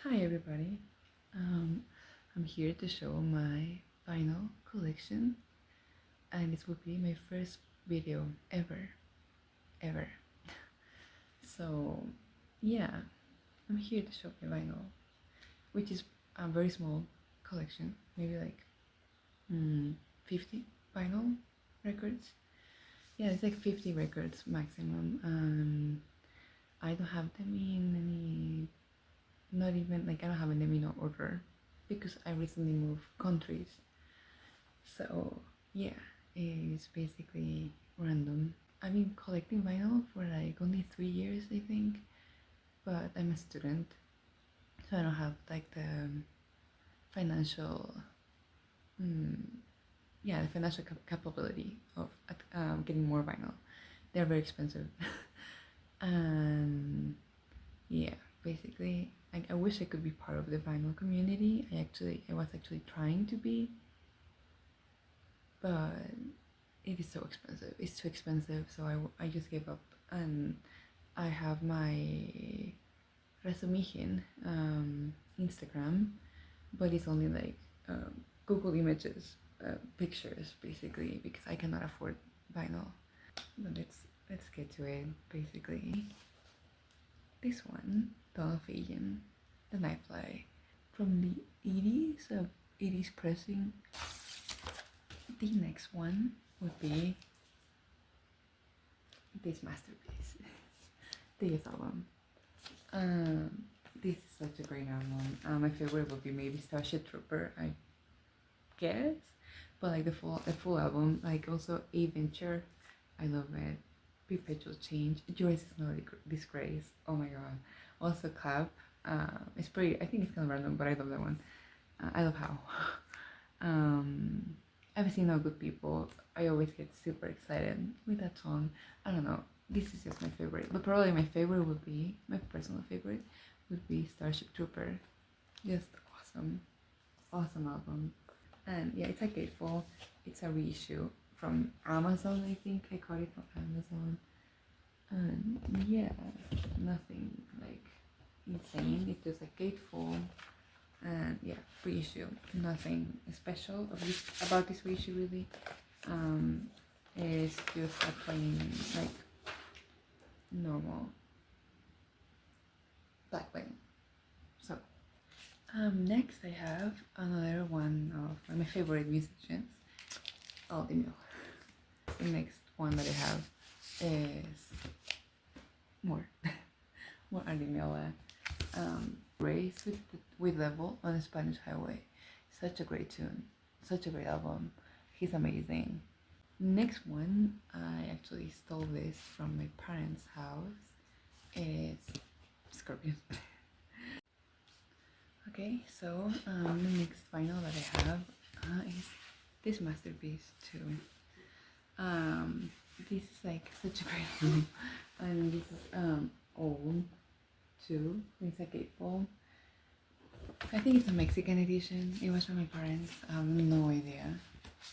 Hi everybody. Um, I'm here to show my vinyl collection, and this will be my first video ever. So, yeah, I'm here to show my vinyl, which is a very small collection, maybe like 50 vinyl records. Yeah, it's like 50 records maximum. I don't have them in any, not even like I don't have them in no order because I recently moved countries. So yeah, it's basically random. I've been collecting vinyl for like only 3 years, I think, but I'm a student, so I don't have like the financial, the financial capability of getting more vinyl. They're very expensive, and yeah, basically, I wish I could be part of the vinyl community. I was actually trying to be, but it is so expensive. It's too expensive, so I just gave up. And I have my resume Instagram, but it's only like Google Images pictures basically because I cannot afford vinyl. But let's get to it. Basically, this one, Donald Fagen, the Nightfly, from the 80s of 80s pressing. The next one would be this masterpiece, this album. This is such a great album. My favorite would be maybe Starship Trooper, I guess, but like the full album, like also A Venture, I love it. Perpetual Change, Joyce is not a disgrace. Oh my god. Also Clap. It's pretty. I think it's kind of random, but I love that one. I love how. I've seen All Good People. I always get super excited with that song. I don't know. This is just my favorite, but probably my favorite would be my personal favorite would be Starship Trooper. Just awesome album. And yeah, it's a gatefold. It's a reissue from Amazon. I think I got it from Amazon. And yeah, nothing like insane. It's just a gatefold. And yeah, reissue. Nothing special about this reissue really. It's just a plain like normal black vinyl. So next I have another one of my favorite musicians, Aldi Mill. The next one that I have is more Aldi Mill. Race with Level on the Spanish Highway. Such a great tune, such a great album. He's amazing. Next one, I actually stole this from my parents' house. It's Scorpions. Okay, so the next vinyl that I have is this masterpiece too. This is like such a great album, and this is old too. It's a gatefold. I think it's a Mexican edition. It was from my parents. I have no idea.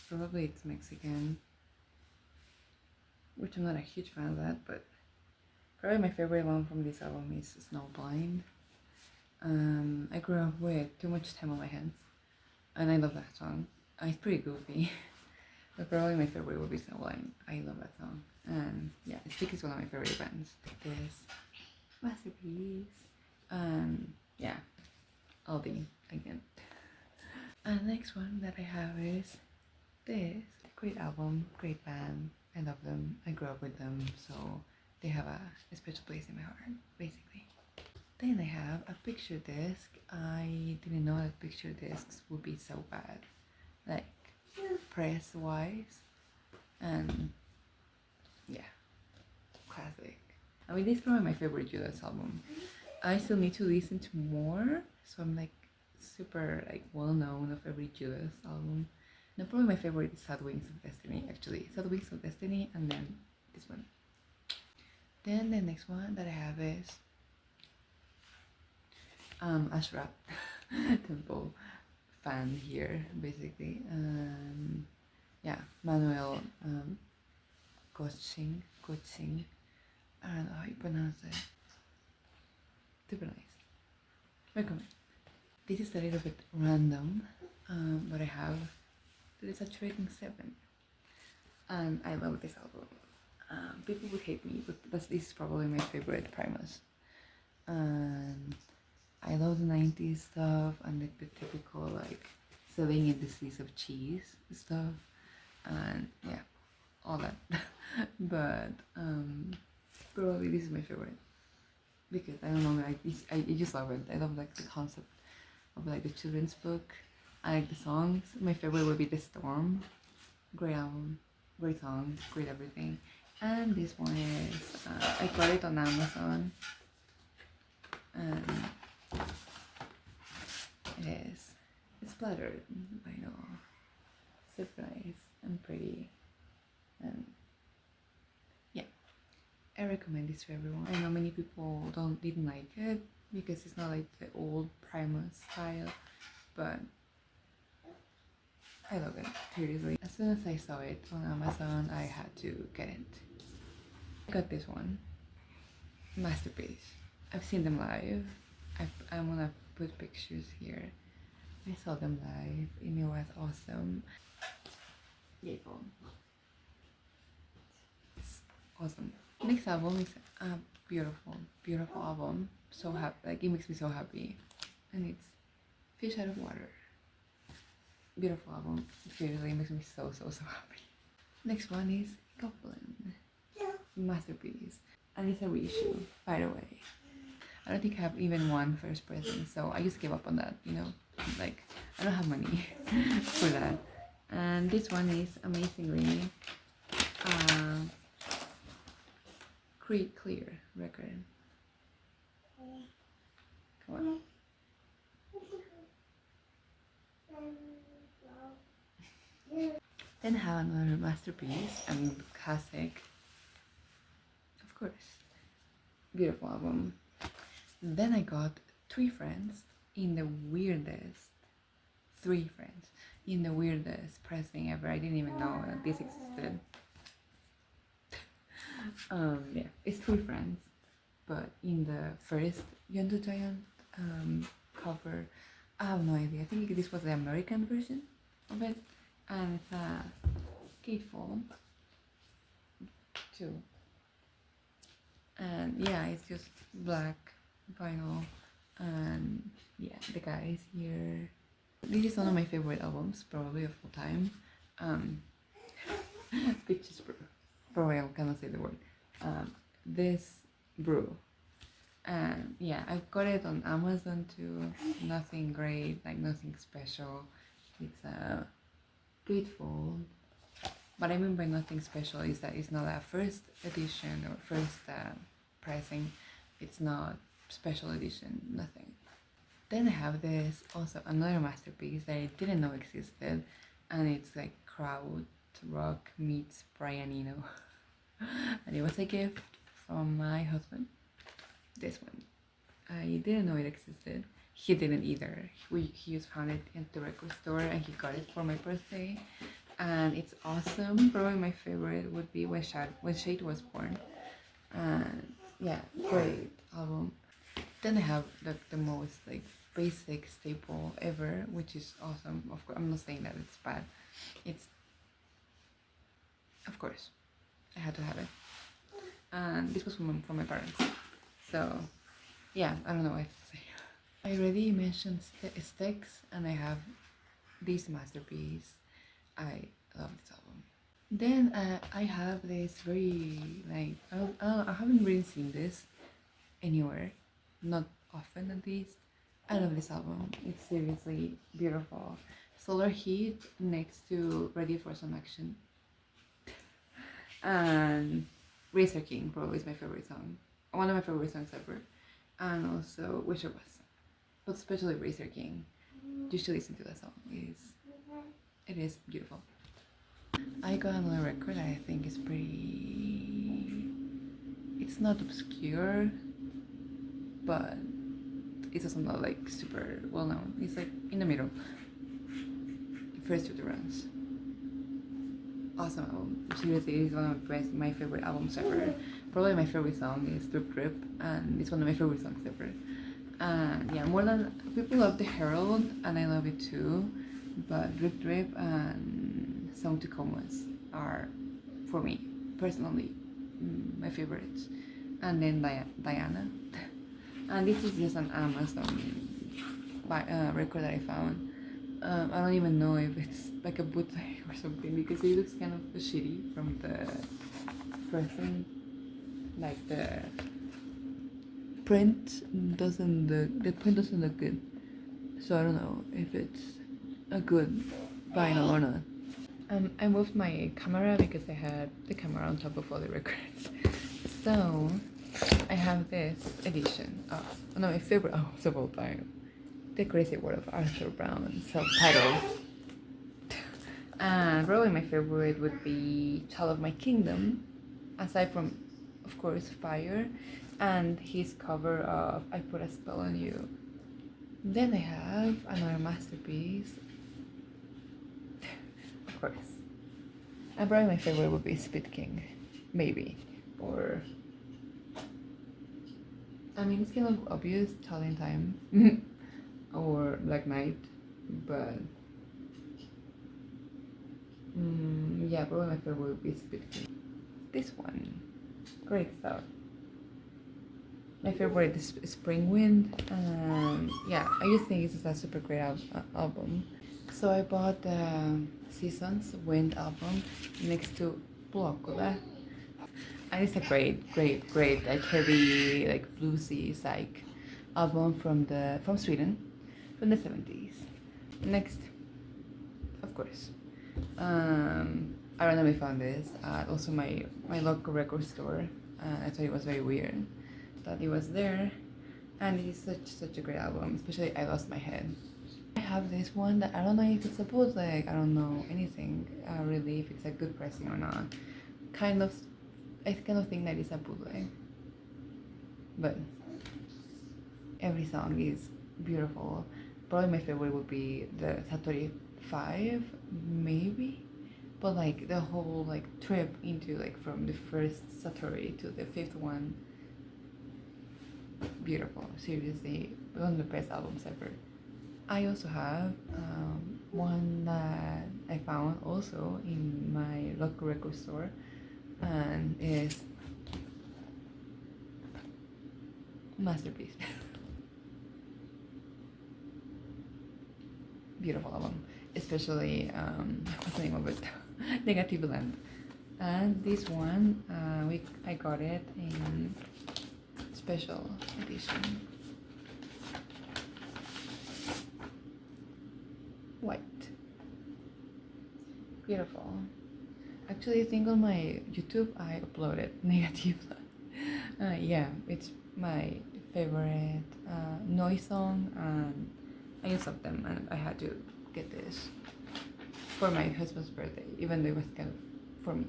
Probably it's Mexican, which I'm not a huge fan of that, but probably my favorite one from this album is Snowblind. I grew up with Too Much Time on My Hands, and I love that song. It's pretty goofy, but probably my favorite would be Snowblind. I love that song, and yeah, Stick is one of my favorite bands. This masterpiece, yeah, Aldi again. And the next one that I have is this great album, great band. I love them. I grew up with them, so they have a special place in my heart, basically. Then I have a picture disc. I didn't know that picture discs would be so bad, like press wise, and yeah, classic. I mean, this is probably my favorite Judas album. I still need to listen to more, so I'm like super like well known of every Judas album. And probably my favorite is Sad Wings of Destiny, actually. Sad Wings of Destiny, and then this one. Then the next one that I have is Ashra Temple fan here, basically. Yeah, Manuel Gottsing. I don't know how you pronounce it. Super nice. Recommend. This is a little bit random, but I have the Saturating 7, and I love this album. People would hate me, but this is probably my favorite Primus. And I love the 90s stuff and the typical like selling in the seas of cheese stuff, and yeah, all that. But probably this is my favorite because I don't know, like this, I just love it. I love like the concept of like the children's book. I like the songs. My favorite would be The Storm. Great album, great songs, great everything. And this one is I got it on Amazon, and it's splattered. I know, super nice and pretty, and yeah, I recommend this to everyone. I know many people didn't like it because it's not like the old Primus style, but I love it, seriously. As soon as I saw it on Amazon, I had to get it. I got this one, Masterpiece. I've seen them live. I'm gonna put pictures here. I saw them live and it was awesome. Grateful. It's awesome. Next album is a beautiful, beautiful album. So happy, like it makes me so happy, and it's Fish Out of Water. Beautiful album. Seriously, it makes me so happy. Next one is Goblin. Masterpiece, and it's a reissue, by the way. I don't think I have even one first pressing, so I just gave up on that, you know, like I don't have money for that. And this one is amazingly clear record. Come on. Then have another masterpiece and classic, of course. Beautiful album. Then I got Three Friends in the weirdest pressing ever. I didn't even know that this existed. Yeah, it's Three Friends, but in the first Yondu Giant cover. I have no idea. I think this was the American version of it, and it's a gatefold too. And yeah, it's just black vinyl, and yeah, the guy is here. This is one of my favorite albums, probably of all time. Pictures Brew. Probably I cannot say the word. This brew. And yeah, I got it on Amazon too. Nothing great, like nothing special. It's a gatefold. What I mean by nothing special is that it's not a first edition or first pricing. It's not special edition, nothing. Then I have this, also another masterpiece that I didn't know existed, and it's like crowd rock meets Brian Eno. And it was a gift from my husband. This one. I didn't know it existed. He didn't either. He just found it at the record store and he got it for my birthday. And it's awesome. Probably my favorite would be When Shade Was Born. And yeah, great album. Then I have the most like basic staple ever, which is awesome. Of course, I'm not saying that it's bad. It's, of course, I had to have it. And this was from my parents. So yeah, I don't know what to say. I already mentioned Sticks, and I have this masterpiece. I love this album. Then I have this very like I haven't really seen this anywhere, not often at least. I love this album. It's seriously beautiful. Solar Heat next to Ready for Some Action. And Razor King probably is my favorite song. One of my favorite songs ever. And also Wish It Was. But especially Razor King. You should listen to that song. It is beautiful. I got another record that I think is pretty... It's not obscure, but it's also not like super well known. It's like in the middle. First to the Runs. Awesome album. Seriously, it's one of my favorite albums ever. Probably my favorite song is Drip Drip, and it's one of my favorite songs ever. And yeah, more than people love the Herald, and I love it too. But Drip Drip and Song to Comas are, for me personally, my favorites. And then Diana. And this is just an Amazon record that I found. I don't even know if it's like a bootleg or something because it looks kind of shitty from the pressing. Like the print doesn't look good. So I don't know if it's a good vinyl or not. I moved my camera because I had the camera on top of all the records. So I have this edition of one of my favorite of all time, The Crazy World of Arthur Brown, self-titled. And probably my favorite would be Child of My Kingdom, aside from, of course, Fire, and his cover of I Put a Spell on You. Then I have another masterpiece, of course. And probably my favorite would be Spit King, maybe. Or, I mean, it's kind of obvious, Talent Time, or Black Knight, but yeah, probably my favorite would be Spit King. This one, great stuff. My favorite is Spring Wind. Yeah, I just think it's a super great album. So I bought the Seasons Wind album next to Blockola. And it's a great, like heavy, like bluesy psych album from Sweden, from the 70s. Next, of course, I randomly found this at also my local record store. I thought it was very weird that it was there, and it is such a great album, especially I Lost My Head. I have this one that I don't know if it's a bootleg, I don't know anything really, if it's a good pressing or not. I kind of think that it's a bootleg, but every song is beautiful. Probably my favorite would be the Satori 5, maybe, but like the whole like trip into like from the first Satori to the fifth one, beautiful. Seriously, one of the best albums ever. I also have one that I found also in my local record store, and is masterpiece. Beautiful album, especially what's the name of it? Negative Land. And this one, I got it in special edition. White. Beautiful. Actually, I think on my YouTube I uploaded Negative Land. Yeah, it's my favorite noise song, and I just love them, and I had to get this for my husband's birthday, even though it was kind of for me.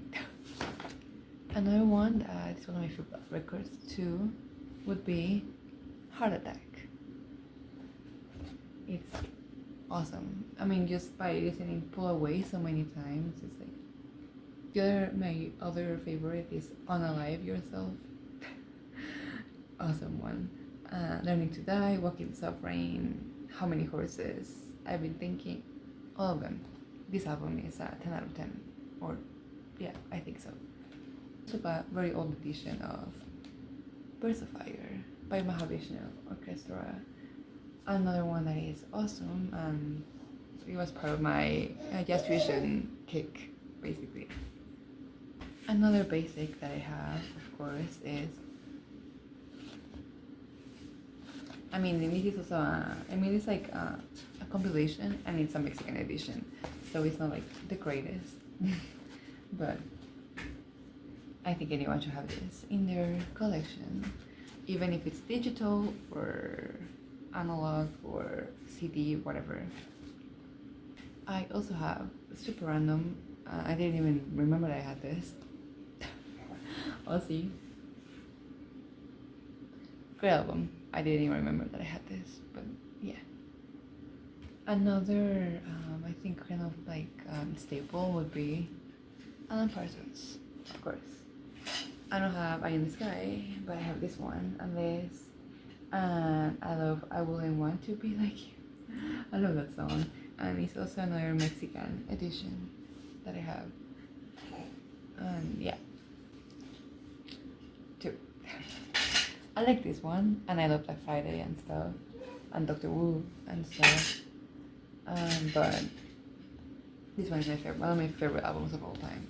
Another one that is one of my favorite records too would be Heart Attack. It's awesome. I mean, just by listening Pull Away so many times, it's like my other favorite is Unalive Yourself. Awesome one. Learning to Die, Walking the Soft Rain, How Many Horses, I've Been Thinking, all of them. This album is a 10 out of 10, or yeah, I think so. Also a very old edition of Birds of Fire by Mahavishnu Orchestra. Another one that is awesome, and it was part of my jazz fusion kick, basically. Another basic that I have, of course, is, I mean, this is also it's like a compilation, and it's a Mexican edition, so it's not like the greatest, but I think anyone should have this in their collection, even if it's digital or analog or CD, whatever. I also have super random, I didn't even remember that I had this. Aussie. Great album. I didn't even remember that I had this, but yeah. Another, I think kind of like staple would be Alan Parsons, of course. I don't have Eye in the Sky, but I have this one, and this, and I love I Wouldn't Want to Be Like You. I love that song, and it's also another Mexican edition that I have. And yeah, two. I like this one, and I love Black Friday and stuff, and Doctor Who and stuff. But this one is my favorite, one of my favorite albums of all time,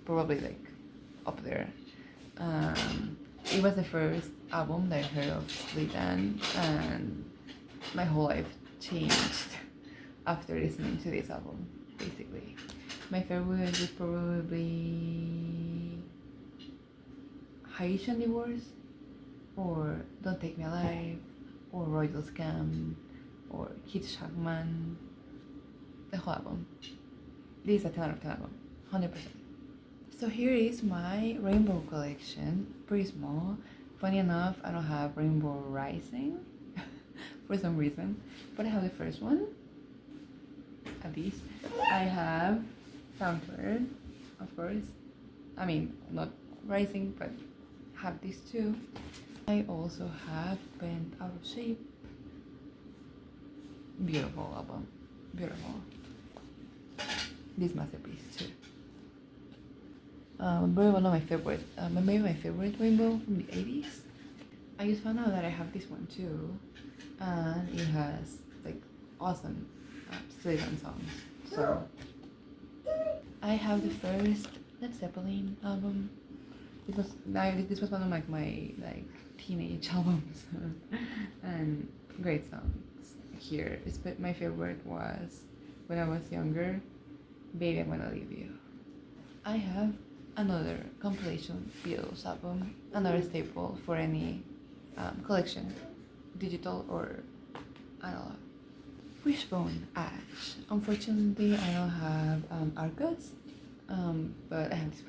probably like up there. It was the first album that I heard of Split Enz, and my whole life changed after listening to this album, basically. My favorite would probably be Haitian Divorce, or Don't Take Me Alive, or Royal Scam, or Kid Shackman. The whole album. This is a 10 out of 10 album, 100%. So here is my rainbow collection, pretty small. Funny enough, I don't have Rainbow Rising for some reason, but I have the first one, at least. I have Pampered, of course. I mean, not Rising, but have these two. I also have Bent Out of Shape. Beautiful album, beautiful. This masterpiece too. Very one of my favorite, maybe my favorite rainbow from the 80s. I just found out that I have this one too, and it has like awesome Slade songs. So I have the first Led Zeppelin album. This was one of my like teenage albums, and great songs here. My favorite was when I was younger, Baby I'm Gonna Leave You. I have another compilation Beatles album, another staple for any collection, digital or analog. Wishbone Ash. Unfortunately, I don't have Argos, but I have this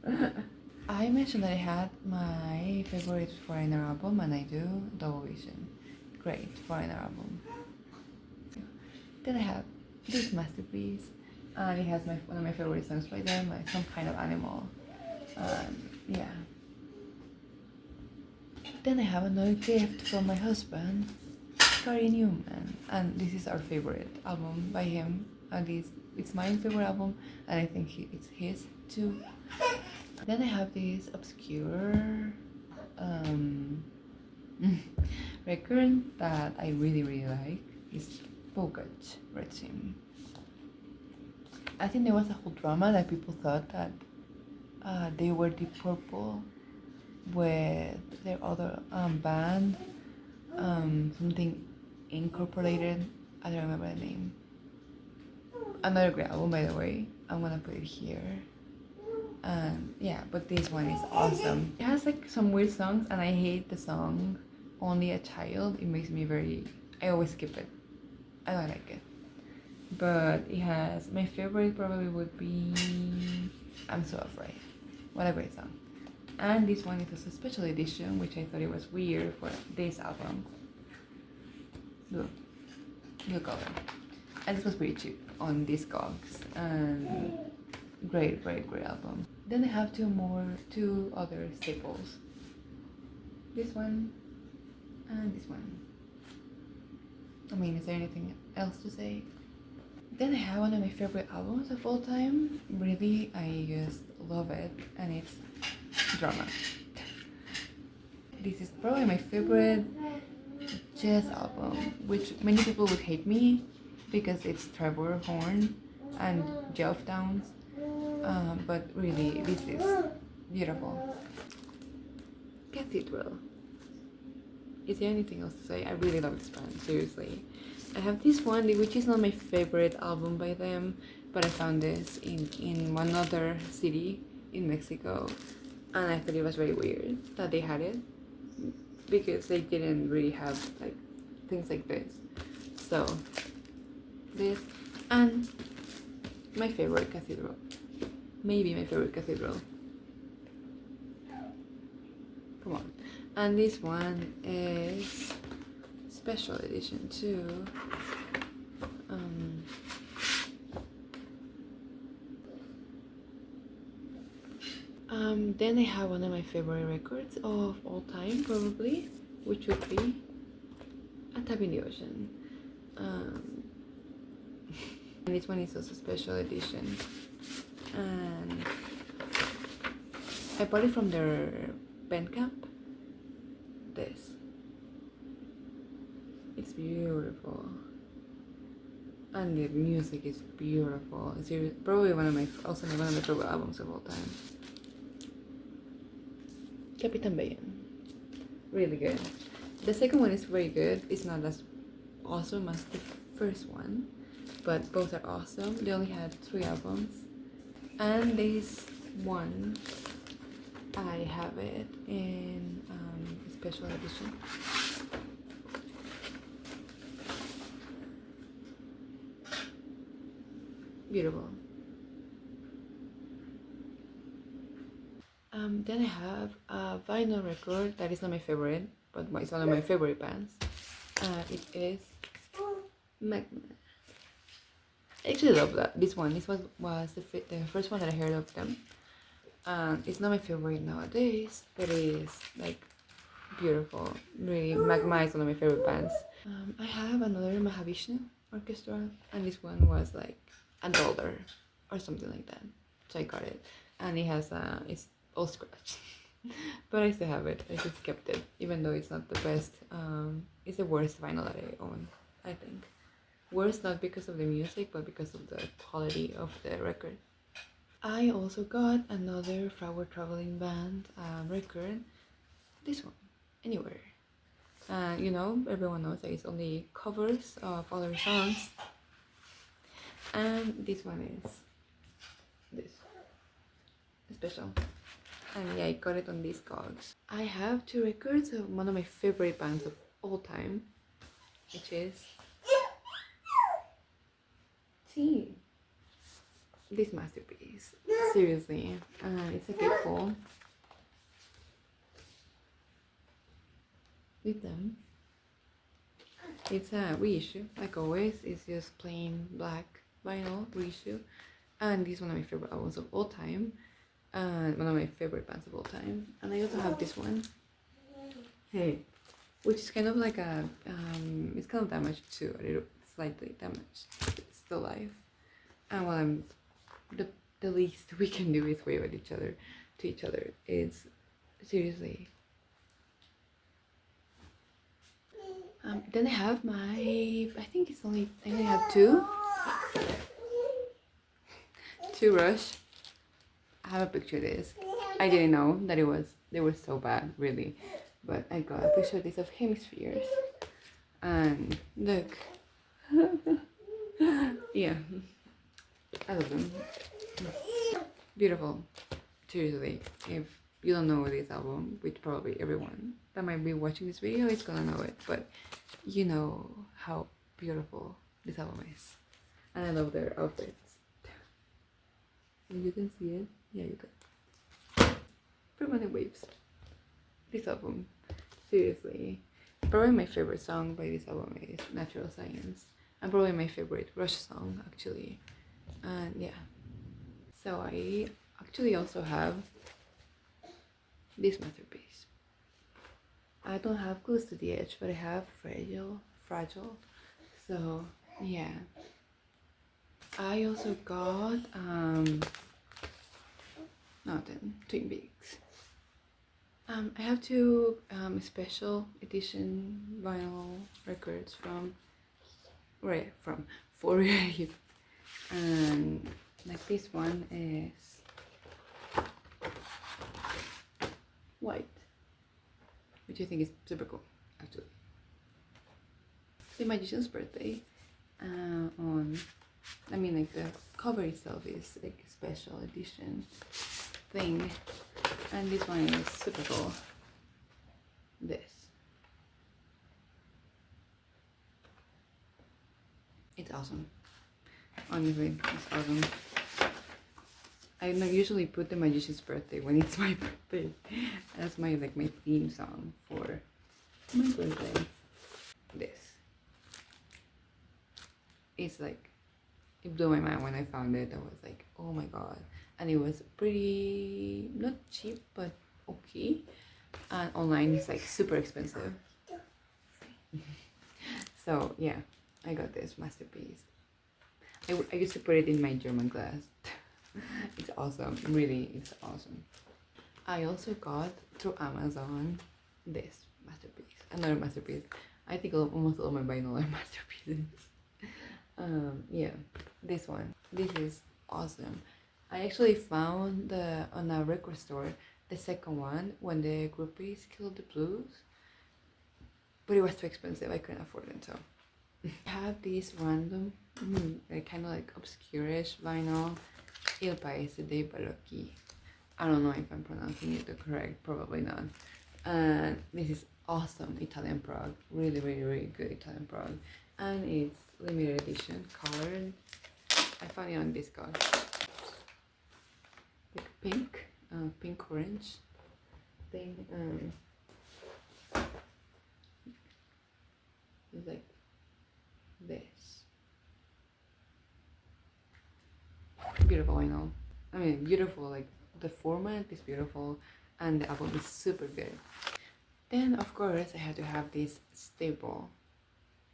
one. I mentioned that I had my favorite foreigner album, and I do, Double Vision. Great foreigner album. Then I have this masterpiece, and it has one of my favorite songs by them, like Some Kind of Animal. Yeah. Then I have another gift from my husband, Gary Newman, and this is our favorite album by him. At least it's my favorite album, and I think it's his too. Then I have this obscure record that I really like. It's Bogut Regime. I think there was a whole drama that people thought that they were Deep Purple with their other band, something Incorporated. I don't remember the name. Another great album, by the way. I'm gonna put it here. And yeah, but this one is awesome. It has like some weird songs, and I hate the song Only a Child. It makes me I always skip it. I don't like it. But it has, my favorite probably would be I'm So Afraid. What a great song. And this one is a special edition, which I thought it was weird for this album. Look color. And this was pretty cheap on Discogs. And great album. Then I have two other staples. This one and this one. I mean, is there anything else to say? Then I have one of my favorite albums of all time. Really, I just love it, and it's Drama. This is probably my favorite jazz album, which many people would hate me because it's Trevor Horn and Geoff Downes. But really, this is beautiful. Cathedral. Is there anything else to say? I really love this band, seriously. I have this one, which is not my favorite album by them, but I found this in one other city in Mexico, and I thought it was very weird that they had it, because they didn't really have like things like this. So this, and my favorite Cathedral. Maybe my favorite Cathedral. Come on. And this one is special edition too. Then I have one of my favorite records of all time, probably, which would be Tap in the Ocean. Um, and this one is also special edition. And I bought it from their Bandcamp. This. It's beautiful. And the music is beautiful. It's probably one of my favorite albums of all time. Capitan Bayan. Really good. The second one is very good. It's not as awesome as the first one, but both are awesome. They only had 3 albums. And this one, I have it in special edition. Beautiful. Then I have a vinyl record that is not my favorite, but it's one of my favorite bands. It is Magma. I actually love that. This one. This was the first one that I heard of them. It's not my favorite nowadays, but it is like beautiful. Really, Magma is one of my favorite bands. I have another Mahavishnu orchestra, and this one was like $1 or something like that. So I got it, and it has it's all scratched, but I still have it. I just kept it, even though it's not the best. It's the worst vinyl that I own, I think. Worse not because of the music, but because of the quality of the record. I also got another Flower Traveling Band record. This one, Anywhere. You know, everyone knows that it's only covers of other songs. And this one is this special. And yeah, I got it on Discogs. I have 2 records of one of my favorite bands of all time, which is this masterpiece. Seriously, it's a gatefold with them. It's a reissue, like always. It's just plain black vinyl reissue, and this is one of my favorite albums of all time, and one of my favorite bands of all time. And I also have this one, Hey, which is kind of like a it's kind of damaged too, a little slightly damaged. It's still alive, and well, the least we can do is wave at each other to each other. It's seriously. Then I have I think I only have 2 Rush. I have a picture of this. I didn't know that they were so bad, really, but I got a picture of this of Hemispheres, and look. Yeah, I love them. Beautiful. Seriously, if you don't know this album, which probably everyone that might be watching this video is gonna know it, but you know how beautiful this album is. And I love their outfits. You can see it? Yeah, you can. Permanent Waves. This album, seriously. Probably my favorite song by this album is Natural Science. And probably my favorite Rush song, actually. And yeah. So I actually also have this masterpiece. I don't have Close to the Edge, but I have Fragile. So yeah. I also got Twin Peaks. I have 2 special edition vinyl records from For Rave, and like this one is white, which I think is super cool, actually. The Magician's Birthday. Like the cover itself is like a special edition thing, and this one is super cool. It's awesome. Honestly, it's awesome. I usually put The Magician's Birthday when it's my birthday. That's my theme song for my birthday. It's like, it blew my mind when I found it. I was like, oh my god. And it was pretty, not cheap, but okay. And online it's like super expensive. So yeah, I got this masterpiece. I used to put it in my German class. It's awesome, really, it's awesome. I also got through Amazon this masterpiece, another masterpiece. I think almost all my vinyl are masterpieces. Yeah, this one. This is awesome. I actually found on a record store the second one when the groupies killed the blues, but it was too expensive. I couldn't afford it, so I have this random, kind of like obscurish vinyl, Il Paese dei Balocchi. I don't know if I'm pronouncing it correct, probably not. And this is awesome Italian Prog, really, really, really good Italian Prog, and it's limited edition, colored. I found it on Discog. Like pink orange thing. It's like this. Beautiful vinyl. I mean, beautiful. Like the format is beautiful, and the album is super good. Then of course I had to have this staple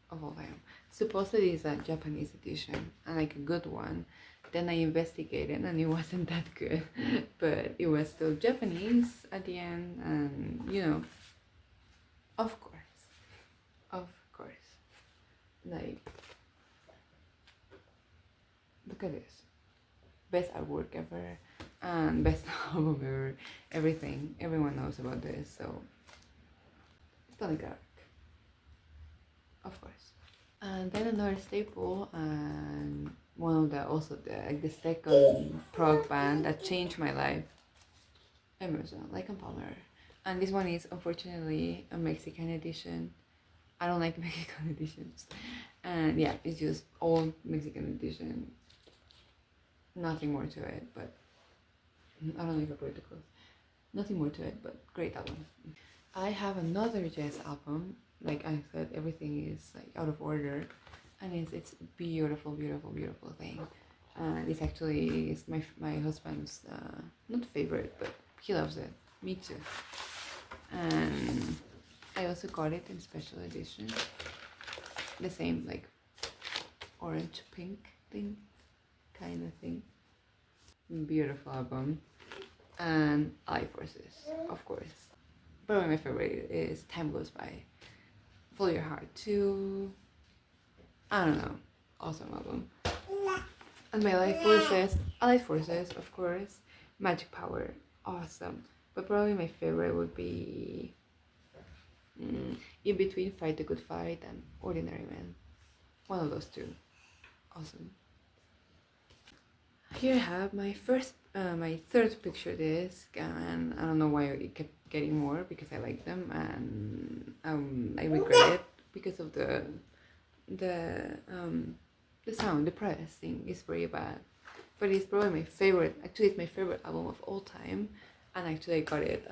of all time. Supposedly it's a Japanese edition and like a good one. Then I investigated and it wasn't that good, but it was still Japanese at the end, and you know, of course, like, look at this, best artwork ever and best album ever, everything, everyone knows about this, so Tony Clark, of course. And then another staple, and one of the second prog band that changed my life, Emerson, Lake and Palmer. And this one is unfortunately a Mexican edition. I don't like Mexican editions. And yeah, it's just old Mexican edition. Nothing more to it, but I don't know if I put it too close. Nothing more to it, but great album. I have another jazz album. Like I said, everything is like out of order, and it's beautiful, beautiful, beautiful thing. This actually is my husband's not favorite, but he loves it. Me too. And I also got it in special edition. The same like orange pink thing, kind of thing. Beautiful album. And Eye Forces, of course. Probably my favorite is Time Goes By. Follow Your Heart too. I don't know. Awesome album. And my Life Forces, of course. Magic Power. Awesome. But probably my favorite would be in between Fight the Good Fight and Ordinary Man. One of those two. Awesome. Here I have my third picture disc, and I don't know why it kept getting more, because I like them, and I regret it because of the sound. The pressing is very bad, but it's probably my favorite. Actually, it's my favorite album of all time, and actually I got it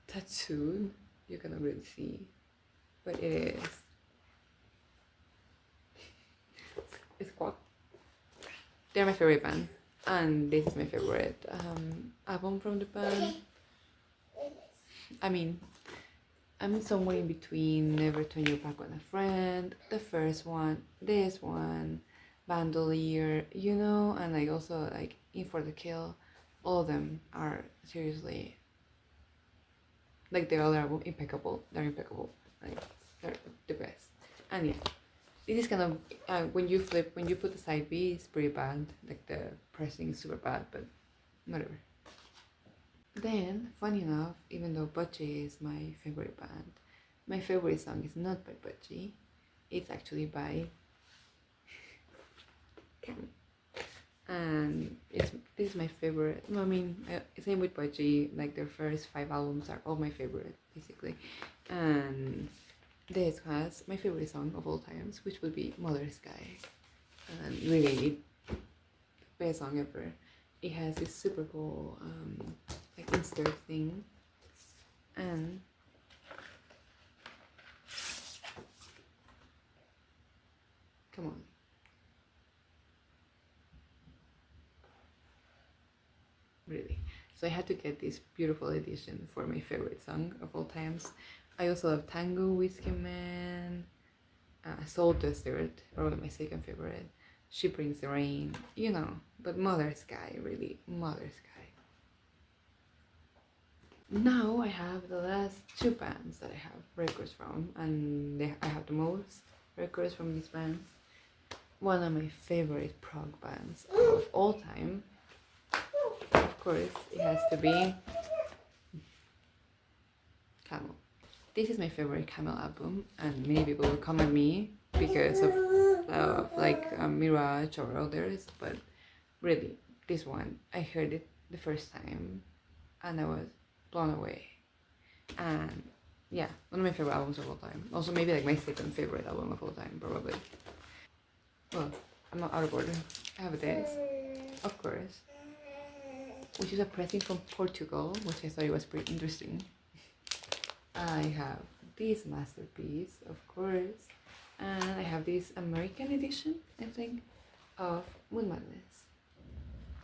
tattooed. You cannot really see, but it is. It's quite. They're my favorite band. And this is my favorite album from the band. I mean, I'm somewhere in between Never Turn Your Back on a Friend, the first one, this one, Bandolier, you know, and like also like In for the Kill. All of them are seriously, like the other album, impeccable. They're impeccable. Like they're the best. And yeah. This is kind of, when you put the side B, it's pretty bad. Like the pressing is super bad, but whatever. Then, funny enough, even though Butchie is my favorite band, my favorite song is not by Butchie. It's actually by Cam. And this is my favorite. I mean, same with Butchie. Like their first 5 albums are all my favorite, basically. And this has my favorite song of all times, which would be Mother Sky. And really, best song ever. It has this super cool like insert thing, and come on, really. So I had to get this beautiful edition for my favorite song of all times. I also love Tango, Whiskey Man, Soul Desert, probably my second favorite. She Brings the Rain, you know, but Mother Sky, really, Mother Sky. Now I have the last two bands that I have records from, and I have the most records from these bands. One of my favorite prog bands of all time, of course, it has to be Camel. This is my favorite Camel album, and many people will come at me because of like Mirage or others, but really, this one, I heard it the first time and I was blown away. And yeah, one of my favorite albums of all time. Also maybe like my second favorite album of all time, probably. Well, I'm not out of order. I have this, of course, which is a present from Portugal, which I thought it was pretty interesting. I have this masterpiece, of course, and I have this American edition, I think, of Moon Madness.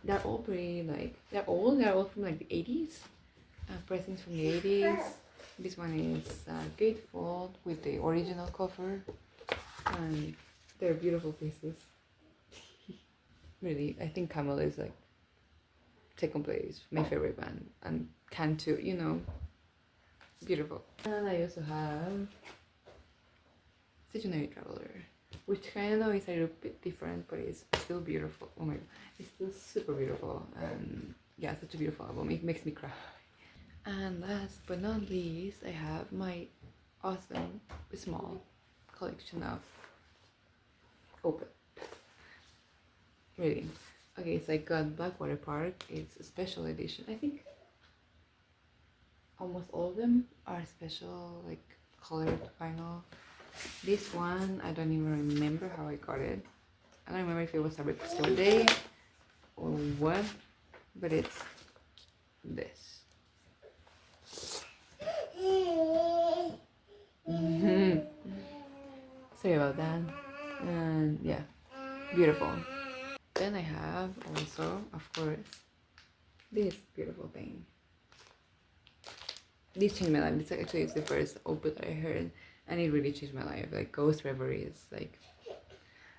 They're all pretty like, they're all from like the 80s. Presents from the 80s. This one is gatefold with the original cover, and they're beautiful pieces. Really, I think Camel is like second place, my favorite band, and Can too, you know, beautiful. And I also have Stationary Traveler, which kind of is a little bit different, but it's still beautiful. Oh my god, it's still super beautiful, and yeah, such a beautiful album. It makes me cry. And last but not least, I have my awesome small collection of Opeth. Really. Okay, so I got Blackwater Park. It's a special edition. I think almost all of them are special, like colored vinyl. This one, I don't even remember how I got it. I don't remember if it was a restore day or what, but it's this. Sorry about that. And yeah, beautiful. Then I have also, of course, this beautiful thing. This changed my life. This actually is the first Opeth that I heard, and it really changed my life. Like Ghost Reverie is like,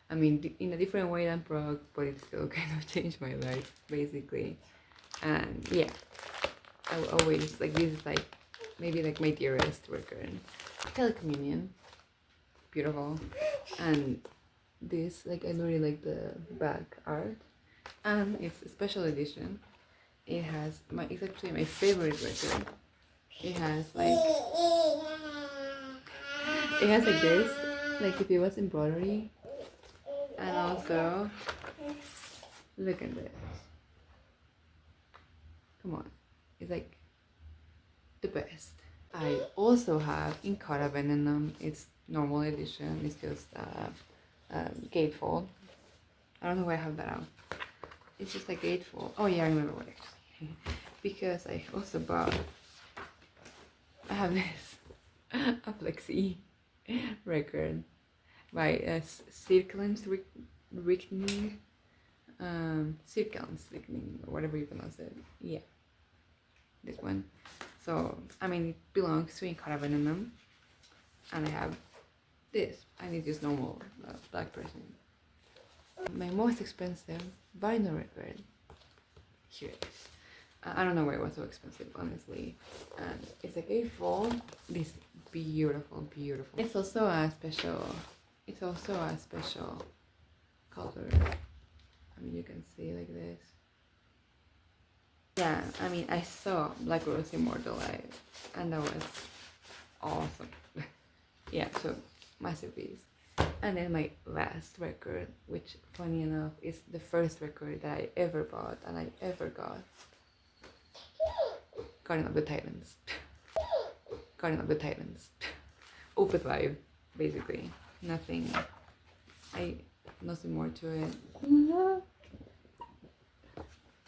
I mean, in a different way than Prog, but it still kind of changed my life, basically. And yeah, I will always, like, this is like, maybe like my dearest record. Telecommunion, beautiful. And this, like, I really like the back art, and it's a special edition. It has it's actually my favorite record. It has like this, like if it was embroidery, and also look at this. Come on, it's like the best. I also have Incada Venenum. It's normal edition. It's just gatefold. I don't know why I have that out. It's just a gatefold. Oh yeah, I remember what actually. Because I also bought. I have this a Flexi record by Cirkelens Richtning, Cirkelens Richtning, or whatever you pronounce it. Yeah, this one. So I mean, it belongs to Incada Venenum, and I have this, and it's just normal black person. My most expensive vinyl record. Here it is. I don't know why it was so expensive, honestly. And it's a gatefold. This beautiful, beautiful. It's also a special color. I mean, you can see like this. Yeah, I mean, I saw Black Rose Immortal live, and that was awesome. Yeah, so masterpiece. And then my last record, which funny enough is the first record that I ever bought and I ever got. Guardian of the Titans. Guardian of the Titans. Opeth vibe, basically. Nothing more to it.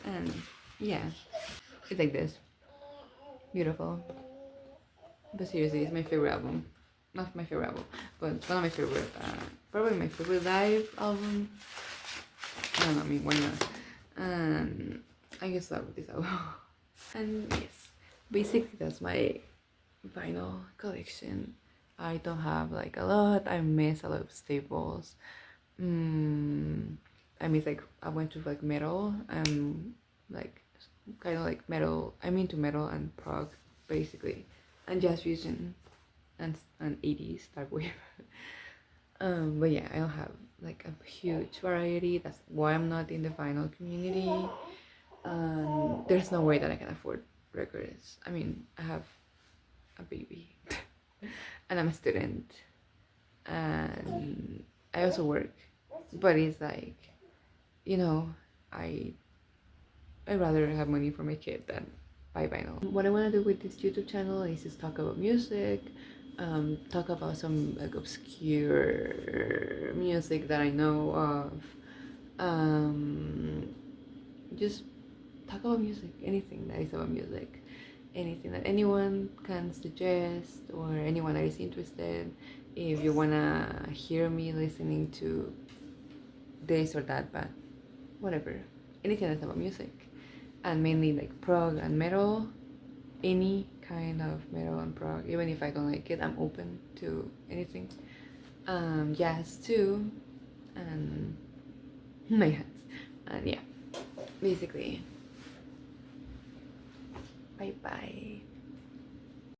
And yeah, it's like this. Beautiful. But seriously, it's my favorite album. Not my favorite album, but one of my favorite, probably my favorite live album. I don't know, I mean, why not? And I just love this album. And yes, basically that's my vinyl collection I don't have like a lot. I miss a lot of staples. I miss like I went to like metal and like kind of like metal. I'm into metal and prog basically, and jazz fusion and 80s dark wave. But yeah, I don't have like a huge variety. That's why I'm not in the vinyl community. There's no way that I can afford records. I mean, I have a baby, and I'm a student, and I also work. But it's like, you know, I I rather have money for my kid than buy vinyl. What I want to do with this YouTube channel is just talk about music, talk about some like obscure music that I know of, just talk about music, anything that is about music, anything that anyone can suggest or anyone that is interested. If you wanna hear me listening to this or that band, whatever, anything that's about music, and mainly like prog and metal, any kind of metal and prog. Even if I don't like it, I'm open to anything. Jazz too, and my hands, and yeah, basically. Bye bye.